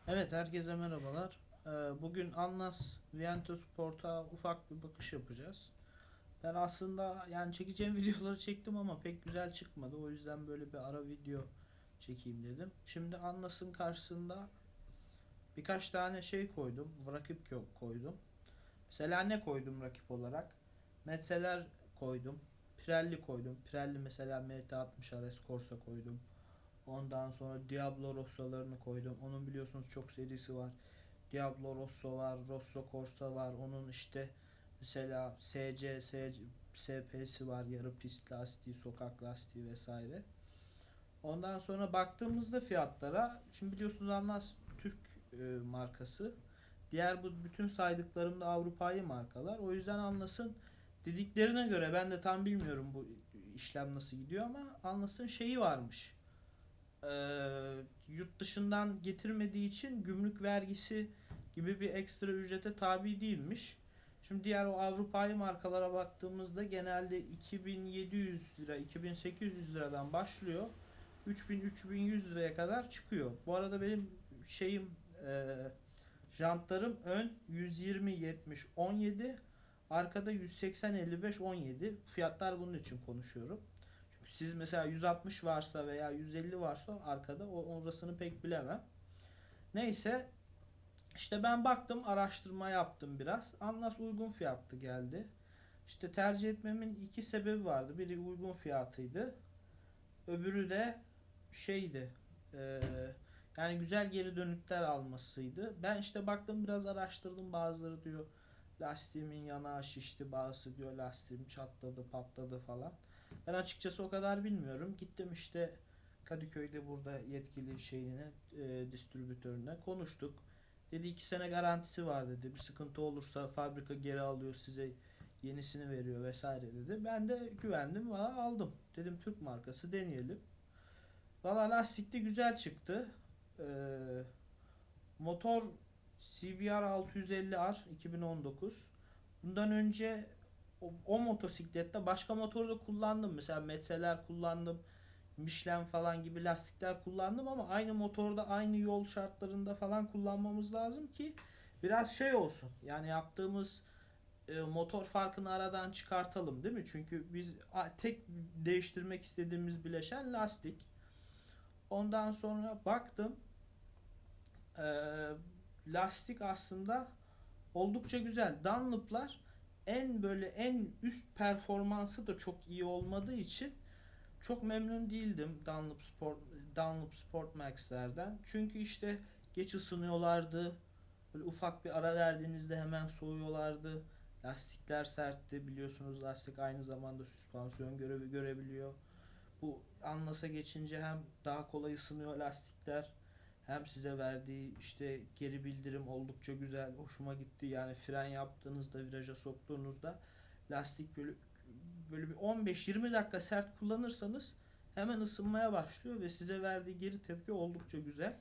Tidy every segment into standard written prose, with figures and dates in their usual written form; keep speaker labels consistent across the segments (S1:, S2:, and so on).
S1: Evet, herkese merhabalar. Bugün Anlas Viento Sport'a ufak bir bakış yapacağız. Ben aslında yani çekeceğim videoları çektim ama pek güzel çıkmadı. O yüzden böyle bir ara video çekeyim dedim. Şimdi Anlas'ın karşısında birkaç tane şey koydum. Rakip koydum. Mesela ne koydum rakip olarak? Metzeler koydum. Pirelli koydum. Pirelli mesela MT60 RS Corsa koydum. Ondan sonra Diablo Rosso'larını koydum. Onun biliyorsunuz çok serisi var. Diablo Rosso var, Rosso Corsa var. Onun işte mesela SP'si var, yarı pist lastiği, sokak lastiği vesaire. Ondan sonra baktığımızda fiyatlara, şimdi biliyorsunuz Anlas Türk markası. Diğer bu bütün saydıklarım da Avrupa'yı markalar. O yüzden Anlas'ın dediklerine göre ben de tam bilmiyorum bu işlem nasıl gidiyor ama Anlas'ın şeyi varmış. Yurt dışından getirmediği için gümrük vergisi gibi bir ekstra ücrete tabi değilmiş. Şimdi diğer o Avrupa'yı markalara baktığımızda genelde 2700 lira, 2800 liradan başlıyor. 3000-3100 liraya kadar çıkıyor. Bu arada benim şeyim e, jantlarım ön 120-70-17, arkada 180-55-17. Fiyatlar bunun için konuşuyorum. Siz mesela 160 varsa veya 150 varsa arkada orasını pek bilemem. Neyse işte ben baktım, araştırma yaptım biraz. Anlas uygun fiyatlı geldi. İşte tercih etmemin iki sebebi vardı. Biri uygun fiyatıydı. Öbürü de şeydi. E, Yani güzel geri dönütler almasıydı. Ben işte baktım, biraz araştırdım. Bazıları diyor lastiğimin yanağı şişti. Bazısı diyor lastiğim çatladı patladı falan. Ben açıkçası o kadar bilmiyorum. Gittim işte Kadıköy'de burada yetkili şeyine, distribütörüne konuştuk. Dedi 2 sene garantisi var dedi. Bir sıkıntı olursa fabrika geri alıyor, size yenisini veriyor vesaire dedi. Ben de güvendim, valla aldım. Dedim Türk markası, deneyelim. Valla lastik de güzel çıktı. Ee, Motor CBR 650R 2019. Bundan önce o motosiklette başka motoru da kullandım. Mesela Metzeler kullandım. Michelin falan gibi lastikler kullandım ama aynı motorda aynı yol şartlarında falan kullanmamız lazım ki biraz şey olsun. Yani yaptığımız motor farkını aradan çıkartalım, değil mi? Çünkü biz tek değiştirmek istediğimiz bileşen lastik. Ondan sonra baktım, e, lastik aslında oldukça güzel. Dunlop'lar en üst performansı da çok iyi olmadığı için çok memnun değildim Dunlop Sport Max'lerden. Çünkü işte geç ısınıyorlardı. Böyle ufak bir ara verdiğinizde hemen soğuyorlardı. Lastikler sertti. Biliyorsunuz lastik aynı zamanda süspansiyon görevi görebiliyor. Bu Anlas'a geçince hem daha kolay ısınıyor lastikler, hem size verdiği işte geri bildirim oldukça güzel. Hoşuma gitti. Yani fren yaptığınızda, viraja soktuğunuzda lastik böyle bir 15-20 dakika sert kullanırsanız hemen ısınmaya başlıyor ve size verdiği geri tepki oldukça güzel.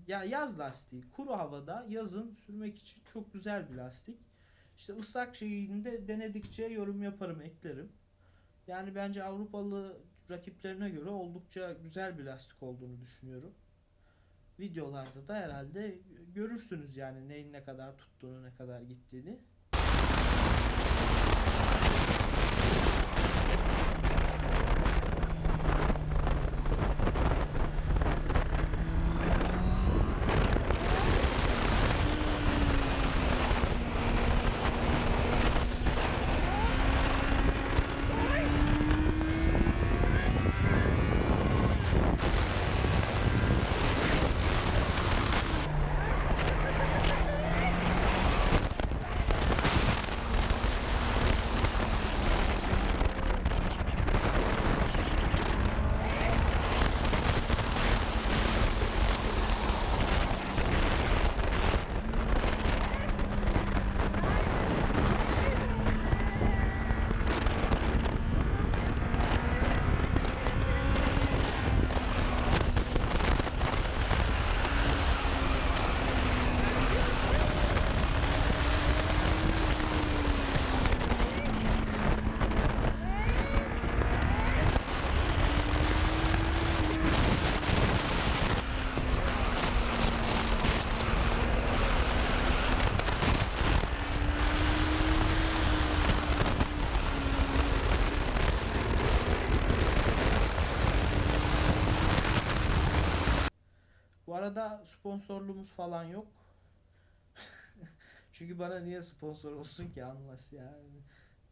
S1: Ya yaz lastiği, kuru havada yazın sürmek için çok güzel bir lastik. İşte ıslak şeyinde denedikçe yorum yaparım, eklerim. Yani bence Avrupalı rakiplerine göre oldukça güzel bir lastik olduğunu düşünüyorum. Videolarda da herhalde görürsünüz yani neyin ne kadar tuttuğunu, ne kadar gittiğini. Bu arada sponsorluğumuz falan yok. Çünkü bana niye sponsor olsun ki Anlas yani.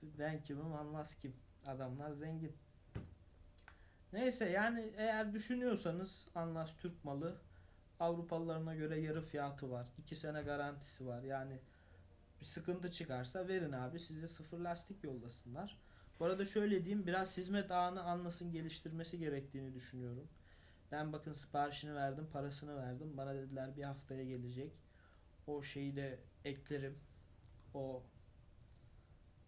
S1: Ben kimim, Anlas kim? Adamlar zengin. Neyse yani eğer düşünüyorsanız Anlas Türk malı, Avrupalılarına göre yarı fiyatı var. 2 sene garantisi var. Yani bir sıkıntı çıkarsa verin abi, size sıfır lastik yollasınlar. Bu arada şöyle diyeyim, biraz hizmet ağını Anlas'ın geliştirmesi gerektiğini düşünüyorum. Ben bakın siparişini verdim, parasını verdim. Bana dediler bir haftaya gelecek. O şeyi de eklerim. O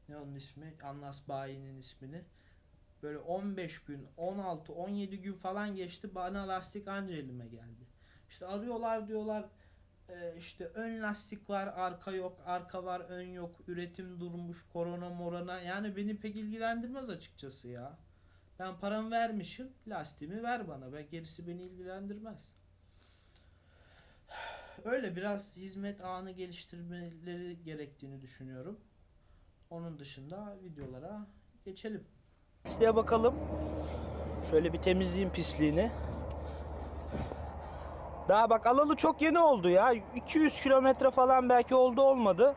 S1: ne onun ismi? Anlas bayinin ismini. Böyle 15 gün, 16, 17 gün falan geçti. Bana lastik anca elime geldi. İşte arıyorlar diyorlar işte ön lastik var, arka yok, arka var, ön yok, üretim durmuş, korona morona. Yani beni pek ilgilendirmez açıkçası ya. Ben paramı vermişim, lastiğimi ver bana. Ben gerisi beni ilgilendirmez. Öyle biraz hizmet ağını geliştirmeleri gerektiğini düşünüyorum. Onun dışında videolara geçelim. Pisliğe bakalım. Şöyle bir temizleyeyim pisliğini. Daha bak alalı çok yeni oldu ya. 200 kilometre falan belki oldu, olmadı.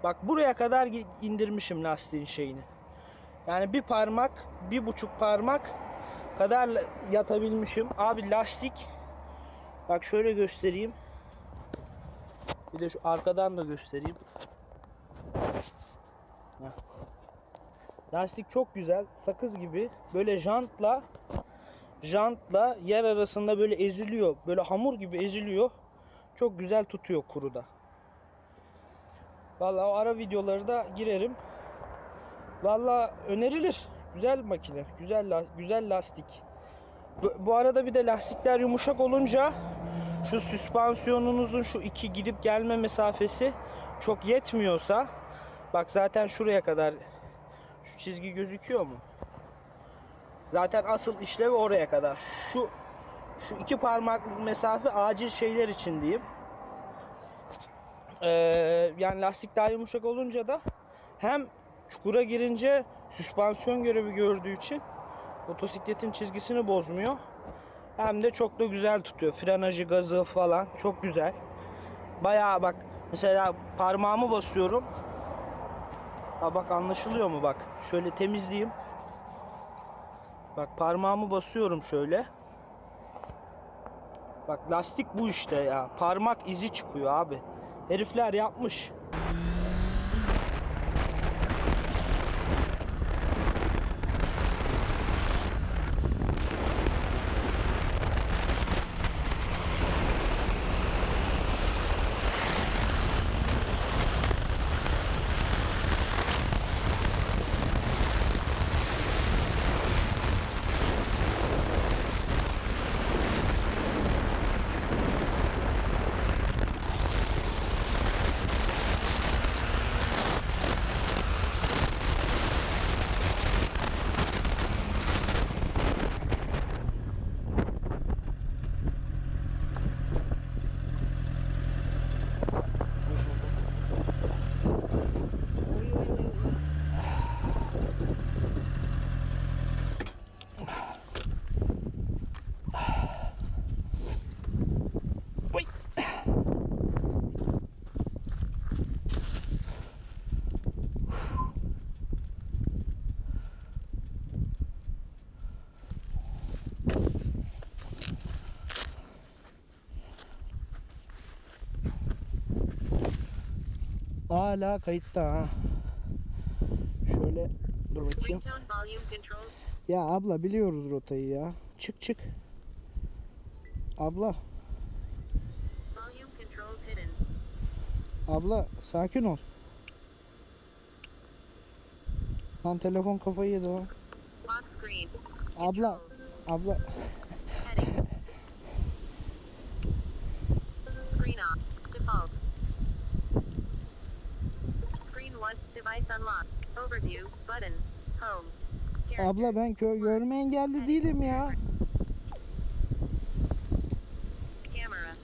S1: Bak buraya kadar indirmişim lastiğin şeyini. Yani bir parmak, 1,5 parmak kadar yatabilmişim. Abi lastik, bak şöyle göstereyim. Bir de şu arkadan da göstereyim. Heh. Lastik çok güzel, sakız gibi. Böyle jantla yer arasında böyle eziliyor. Böyle hamur gibi eziliyor. Çok güzel tutuyor kuruda. Vallahi o ara videoları da girerim. Vallahi önerilir. Güzel makine. Güzel lastik. Bu arada bir de lastikler yumuşak olunca şu süspansiyonunuzun şu iki gidip gelme mesafesi çok yetmiyorsa, bak zaten şuraya kadar şu çizgi gözüküyor mu? Zaten asıl işlevi oraya kadar. Şu 2 parmaklık mesafe acil şeyler için diyeyim. Yani lastik daha yumuşak olunca da hem çukura girince süspansiyon görevi gördüğü için motosikletin çizgisini bozmuyor. Hem de çok da güzel tutuyor. Frenajı, gazı falan çok güzel. Bayağı bak mesela parmağımı basıyorum. Ha bak anlaşılıyor mu bak. Şöyle temizleyeyim. Bak parmağımı basıyorum şöyle. Bak lastik bu işte ya. Parmak izi çıkıyor abi. Herifler yapmış. Hala kayıtta ha. Şöyle dur bakayım. Ya abla biliyoruz rotayı ya. Çık. Abla. Abla sakin ol. Lan telefon kafayı yedi o. Abla.
S2: Screen off. Default. Screen 1. Device unlocked. Overview. Button. Home.
S1: Abla ben görme engelli değilim ya.
S2: Camera.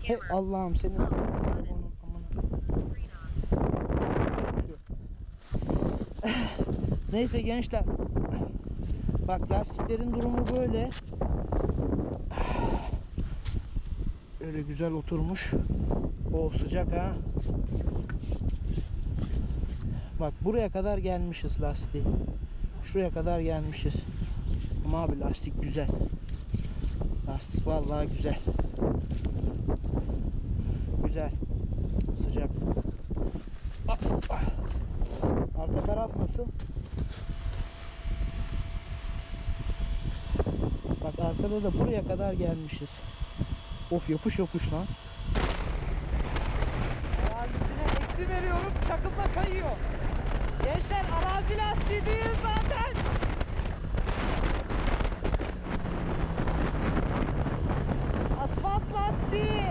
S1: Hey Allah'ım senin. Neyse gençler. Bak lastiklerin durumu böyle. Şöyle güzel oturmuş. O sıcak ha. Bak buraya kadar gelmişiz lastiği. Şuraya kadar gelmişiz. Ama abi lastik güzel. Lastik vallahi güzel. Güzel. Sıcak. Arka taraf nasıl? Bak arkada da buraya kadar gelmişiz. Of yapış yapış lan. Arazisine eksi veriyorum. Çakılla kayıyor. Gençler arazi lastiği değil zaten. Asfalt lastiği.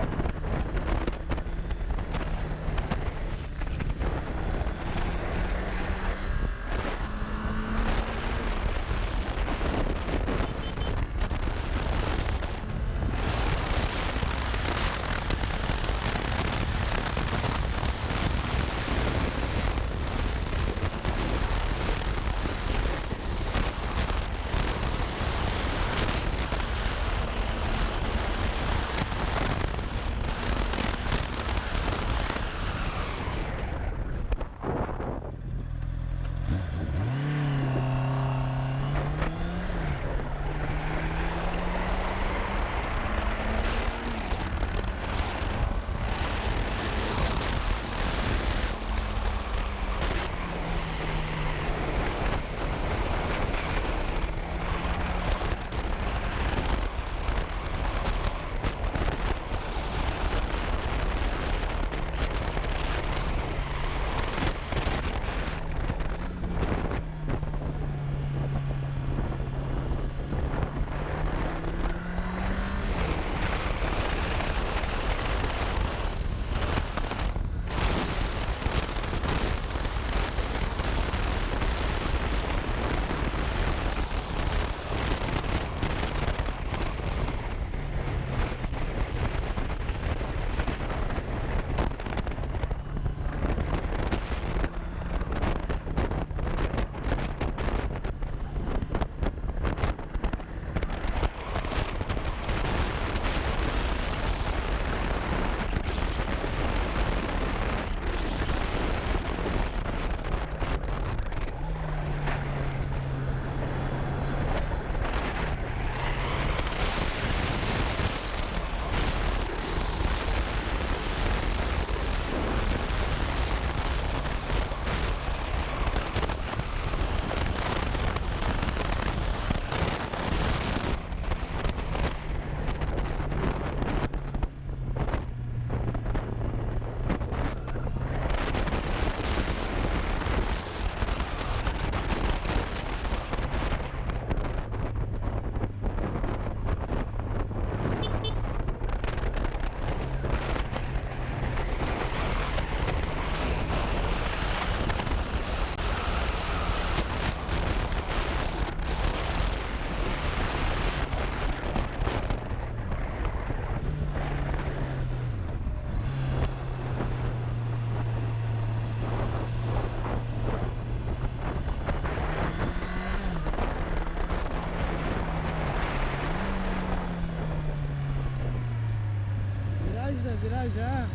S1: Viraj ha.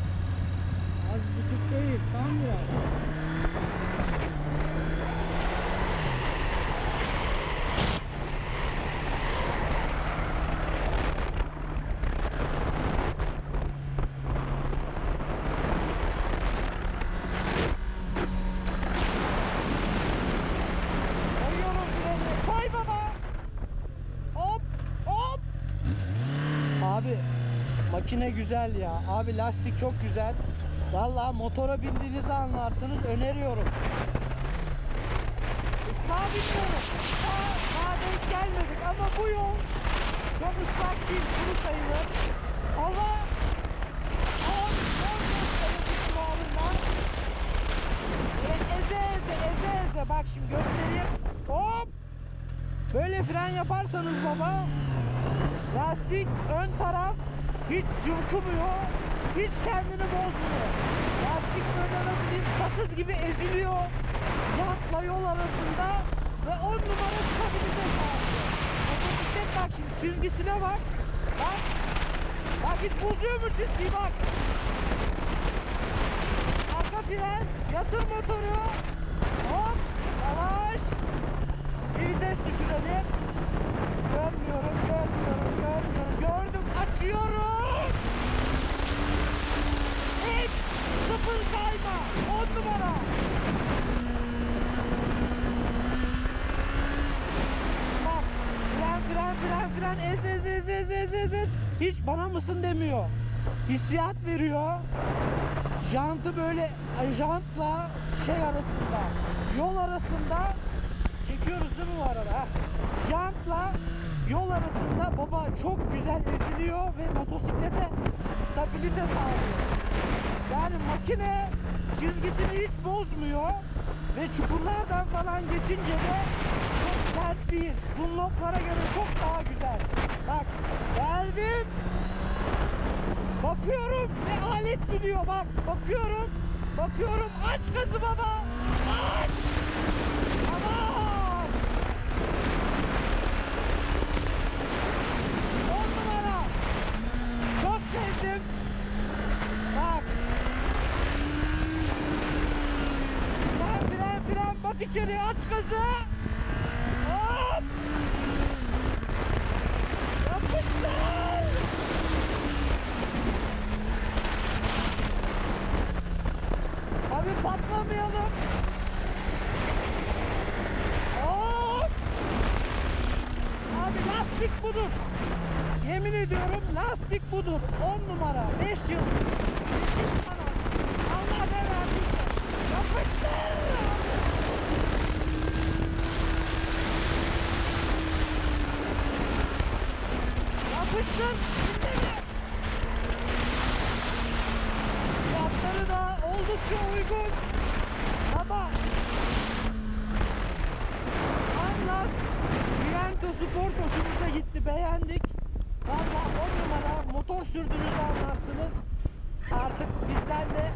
S1: Az buçuk değil, tam viraj. Koyuyorum freni. Koy baba. Hop hop. Abi makine güzel ya. Abi lastik çok güzel. Vallahi motora bindiğinizi anlarsınız. Öneriyorum. Islah bilmiyorum. Islah daha denk gelmedik ama bu yol çok ıslak değil. Kuru sayılır. Hava 10-15 derece civarında. Eze eze. Bak şimdi göstereyim. Hop. Böyle fren yaparsanız baba, lastik ön taraf hiç cıvkımıyor, hiç kendini bozmuyor. Lastik böyle nasıl diyeyim, sakız gibi eziliyor jantla yol arasında ve 10 numara stabilite sağlıyor. Motosiklet bak şimdi çizgisine bak. Bak
S3: Bak hiç bozuyor mu çizgiyi bak. Arka fren, yatır motoru. Hop, yavaş. Bir vites düşürelim. Görmüyorum. Gördüm, açıyorum. Hiç sıfır kayma. 10 numara. Bak, fren, ez. Hiç bana mısın demiyor. Hissiyat veriyor. Jantı böyle, jantla şey arasında, yol arasında çekiyoruz değil mi bu arada? Ha? Jantla yol arasında baba çok güzel eziliyor ve motosiklete stabilite sağlıyor. Yani makine çizgisini hiç bozmuyor ve çukurlardan falan geçince de çok sert değil. Dunlop'lara göre çok daha güzel. Bak verdim. Bakıyorum ne alet gidiyor bak. Bakıyorum aç gazı baba. Aç. Yavaş. 10 numara. Çok sevdim. Bak. Fren. Bak içeri aç gazı. Hop. Yapıştır. Abi patlamayalım. Hop. Abi lastik budur. Yemin ediyorum lastik budur. 10 numara. 5 yıl. Allah ne verdiyse. Yapıştır. Yapıştır. Şimdi mi? Fiyatları da oldukça uygun. Baba. Atlas Viento Sport hoşumuza gitti. Beğendik. Valla 10 numara motor sürdüğünüzü anlarsınız. Artık bizden de